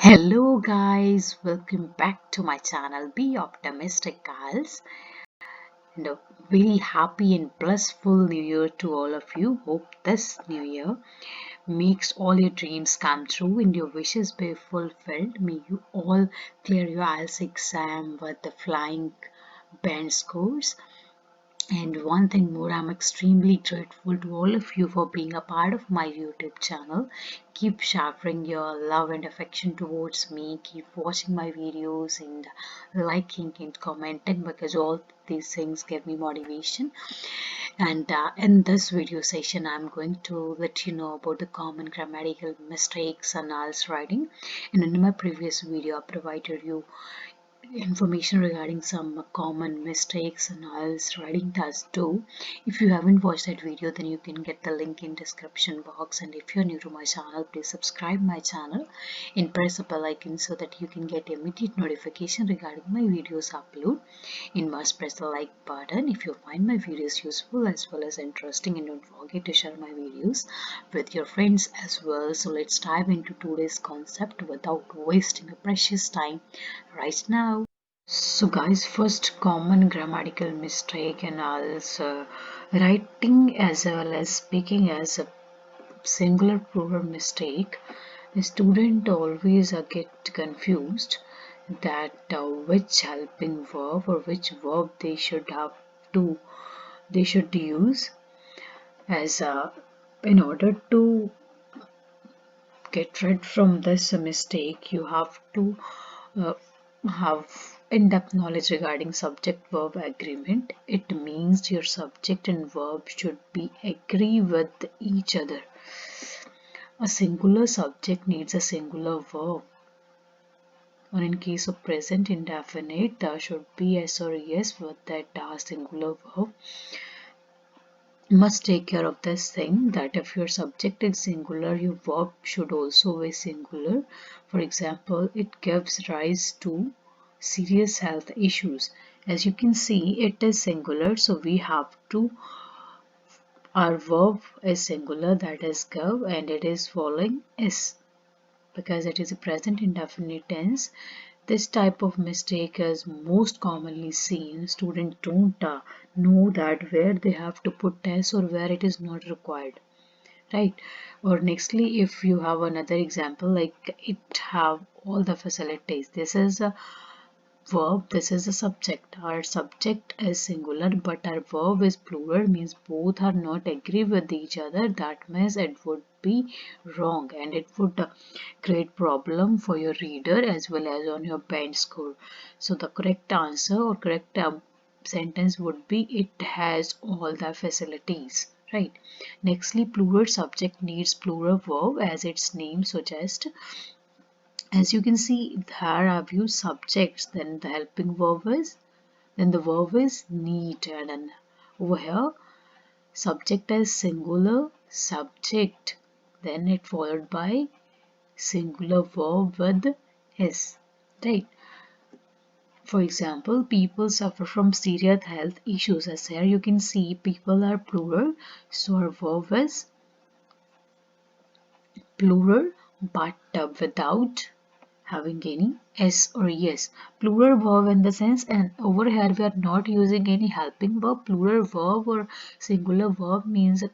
Hello guys, welcome back to my channel. Be optimistic guys, and a very happy and blissful new year to all of you. Hope this new year makes all your dreams come true and your wishes be fulfilled. May you all clear your IELTS exam with the flying band scores. And one thing more, I'm extremely grateful to all of you for being a part of my YouTube channel. Keep showering your love and affection towards me. Keep watching my videos and liking and commenting, because all these things give me motivation. And in this video session, I'm going to let you know about the common grammatical mistakes in IELTS writing. And in my previous video, I provided you information regarding some common mistakes and IELTS writing tests too. If you haven't watched that video, then you can get the link in description box. And if you're new to my channel, please subscribe my channel and press the bell icon so that you can get immediate notification regarding my videos upload. And must press the like button if you find my videos useful as well as interesting, and don't forget to share my videos with your friends as well. So let's dive into today's concept without wasting a precious time right now. So guys, first common grammatical mistake in IELTS writing as well as speaking as a singular plural mistake. The student always get confused that which helping verb or which verb they should use as in order to get rid from this mistake. You have to uh, have in-depth knowledge regarding subject-verb agreement. It means your subject and verb should be agree with each other. A singular subject needs a singular verb. Or in case of present indefinite, there should be s or es with that singular verb. You must take care of this thing, that if your subject is singular, your verb should also be singular. For example, it gives rise to serious health issues. As you can see, it is singular, so we have to, our verb is singular, that is give, and it is following is, because it is a present indefinite tense. This type of mistake is most commonly seen. Students don't know that where they have to put s or where it is not required, right? Or nextly, if you have another example like it have all the facilities, this is a verb, this is a subject. Our subject is singular but our verb is plural, means both are not agree with each other. That means it would be wrong and it would create problem for your reader as well as on your band score. So the correct answer or correct sentence would be it has all the facilities, right? Nextly, plural subject needs plural verb as its name suggests. As you can see, here I've used subjects, then the helping verb is, then the verb is need, and then over here subject is singular subject, then it followed by singular verb with s, right? For example, people suffer from serious health issues. As here you can see, people are plural, so our verb is plural but without having any s or es. Plural verb in the sense, and over here we are not using any helping verb. Plural verb or singular verb means a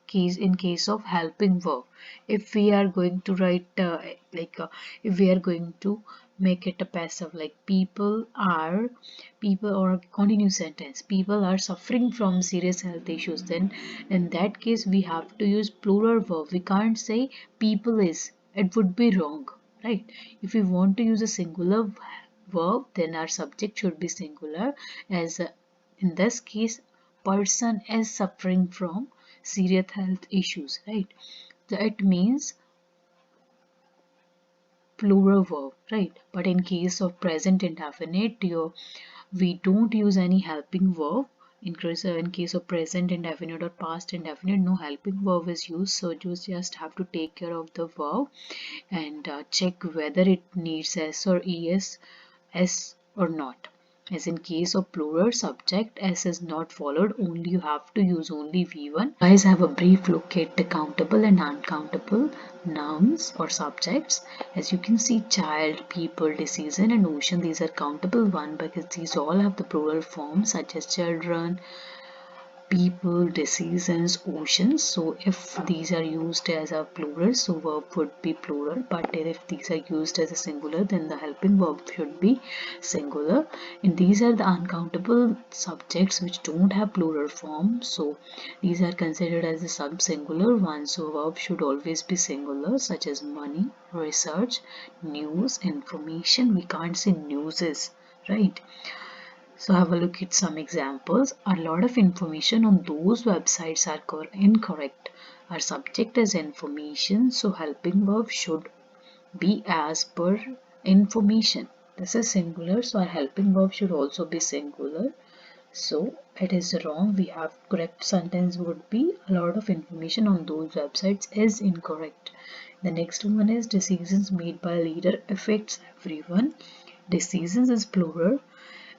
case in case of helping verb. If we are going to write if we are going to make it a passive, like people or a continuous sentence, people are suffering from serious health issues, then in that case we have to use plural verb. We can't say people is, it would be wrong, right? If we want to use a singular verb, then our subject should be singular, as in this case person is suffering from serious health issues, right? That means plural verb, right? But in case of present indefinite, we don't use any helping verb. In case of present indefinite or past indefinite, no helping verb is used, so you just have to take care of the verb and check whether it needs s or es or not. As in case of plural subject, S is not followed, only you have to use only V1. Guys, have a brief look at the countable and uncountable nouns or subjects. As you can see, child, people, decision and ocean, these are countable one because these all have the plural forms such as children, people, decisions, oceans. So if these are used as a plural, so verb would be plural, but if these are used as a singular, then the helping verb should be singular. And these are the uncountable subjects which don't have plural form, so these are considered as the sub-singular ones. So verb should always be singular, such as money, research, news, information. We can't say newses, right? So have a look at some examples. A lot of information on those websites are incorrect. Our subject is information, so helping verb should be as per information. This is singular, so our helping verb should also be singular. So it is wrong. We have correct sentence would be a lot of information on those websites is incorrect. The next one is decisions made by a leader affects everyone. Decisions is plural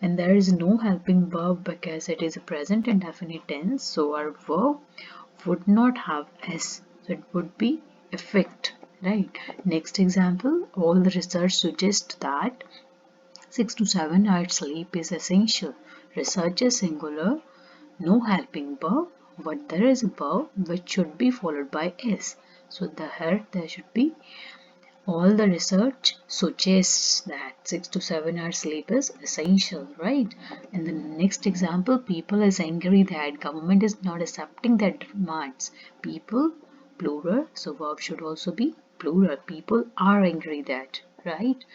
and there is no helping verb because it is a present indefinite tense, so our verb would not have s, so it would be affect, right? Next example, all the research suggests that 6 to 7 hours sleep is essential. Research is singular, no helping verb, but there is a verb which should be followed by s, so there should be all the research suggests that 6 to 7 hours sleep is essential, right? And the next example, people is angry that government is not accepting their demands. People, plural, so verb should also be plural. People are angry that, right?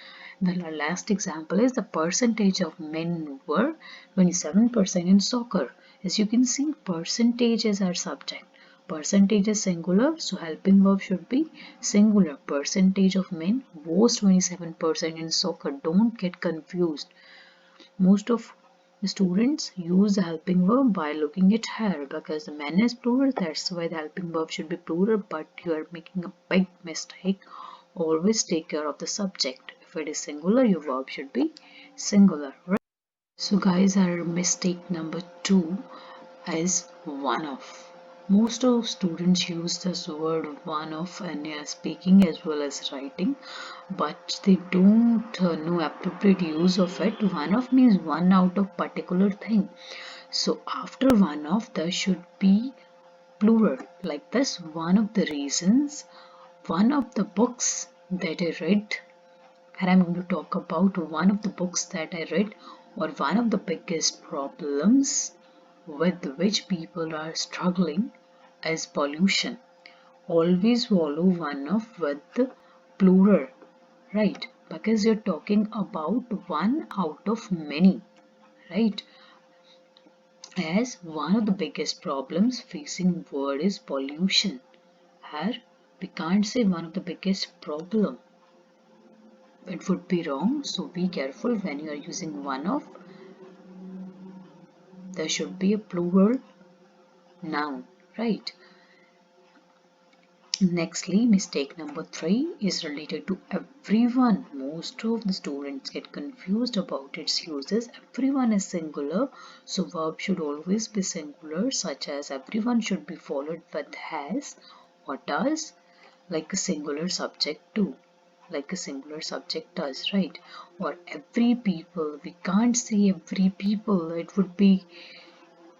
The last example is the percentage of men were 27% in soccer. As you can see, percentage is our subject. Percentage is singular, so helping verb should be singular. Percentage of men was 27% in soccer. Don't get confused. Most of the students use the helping verb by looking at her because the men is plural, that's why the helping verb should be plural, but you are making a big mistake. Always take care of the subject. If it is singular, your verb should be singular. Right? So guys, our mistake number 2 is one of. Most of students use this word one of in speaking as well as writing, but they don't know appropriate use of it. One of means one out of particular thing. So after one of, there should be plural. Like this, one of the reasons, one of the books that I read, and I'm going to talk about one of the books that I read, or one of the biggest problems with which people are struggling is pollution. Always follow one of with the plural, right? Because you're talking about one out of many, right? As one of the biggest problems facing world is pollution. Here we can't say one of the biggest problem. It would be wrong, so be careful when you are using one of. There should be a plural noun, right? Nextly, mistake number 3 is related to everyone. Most of the students get confused about its uses. Everyone is singular, so verb should always be singular, such as everyone should be followed with has or does, like a singular subject too. Like a singular subject does, right? Or every people. We can't say every people. It would be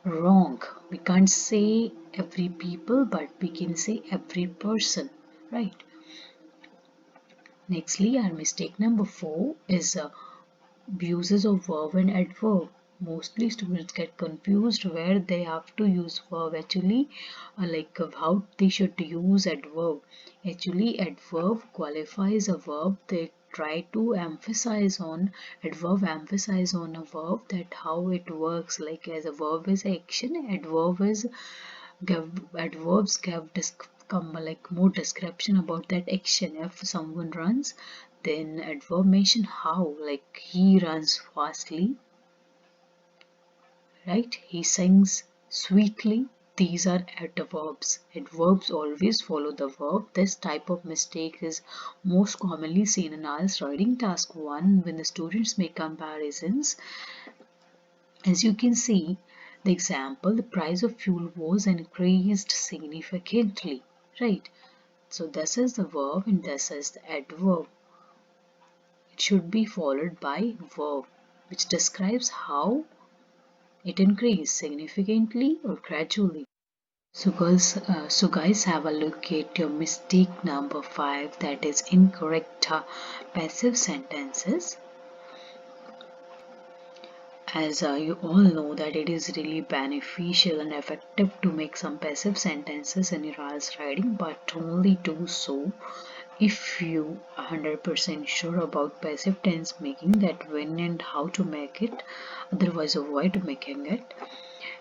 wrong. We can't say every people, but we can say every person, right? Nextly, our mistake number 4 is uses of verb and adverb. Mostly students get confused where they have to use verb. Actually, how they should use adverb. Actually, adverb qualifies a verb. They try to emphasize on adverb, emphasize on a verb, that how it works. Like as a verb is action, adverbs give like more description about that action. If someone runs, then adverb mention how, like he runs fastly, right? He sings sweetly. These are adverbs. Adverbs always follow the verb. This type of mistake is most commonly seen in IELTS writing task 1 when the students make comparisons As you can see, the example, the price of fuel was increased significantly, right? So this is the verb and this is the adverb. It should be followed by verb, which describes how it increased significantly or gradually. So guys, have a look at your mistake number 5, that is incorrect passive sentences. As you all know that it is really beneficial and effective to make some passive sentences in your IELTS writing, but only do so if you are 100% sure about passive tense making, that when and how to make it, otherwise avoid making it.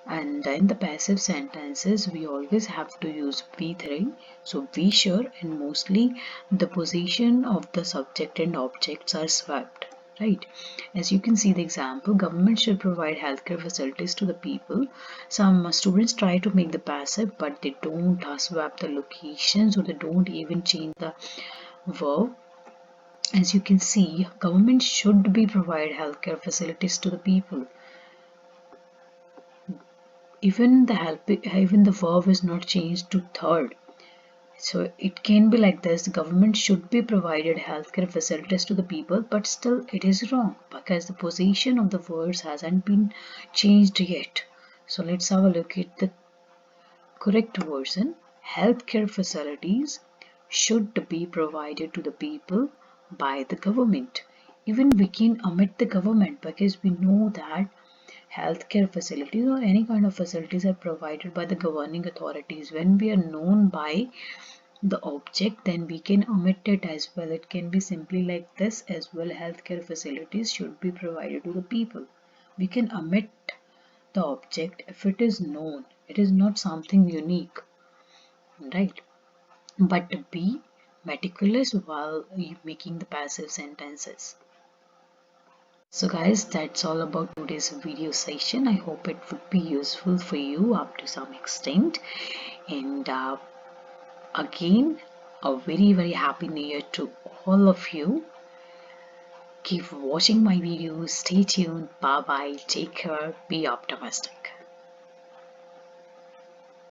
And in the passive sentences we always have to use be3, so be sure, and mostly the position of the subject and objects are swapped, right? As you can see the example, government should provide healthcare facilities to the people. Some students try to make the passive, but they don't swap the locations, or they don't even change the verb. As you can see, government should be provide healthcare facilities to the people. Even the verb is not changed to third. So it can be like this: the government should be provided healthcare facilities to the people, but still it is wrong because the position of the words hasn't been changed yet. So let's have a look at the correct version. Healthcare facilities should be provided to the people by the government. Even we can omit the government because we know that healthcare facilities or any kind of facilities are provided by the governing authorities. When we are known by the object, then we can omit it as well. It can be simply like this as well: healthcare facilities should be provided to the people. We can omit the object if it is known, it is not something unique, right? But be meticulous while making the passive sentences. So guys, that's all about today's video session. I hope it would be useful for you up to some extent. And again, a very happy new year to all of you. Keep watching my videos. Stay tuned. Bye bye. Take care. Be optimistic.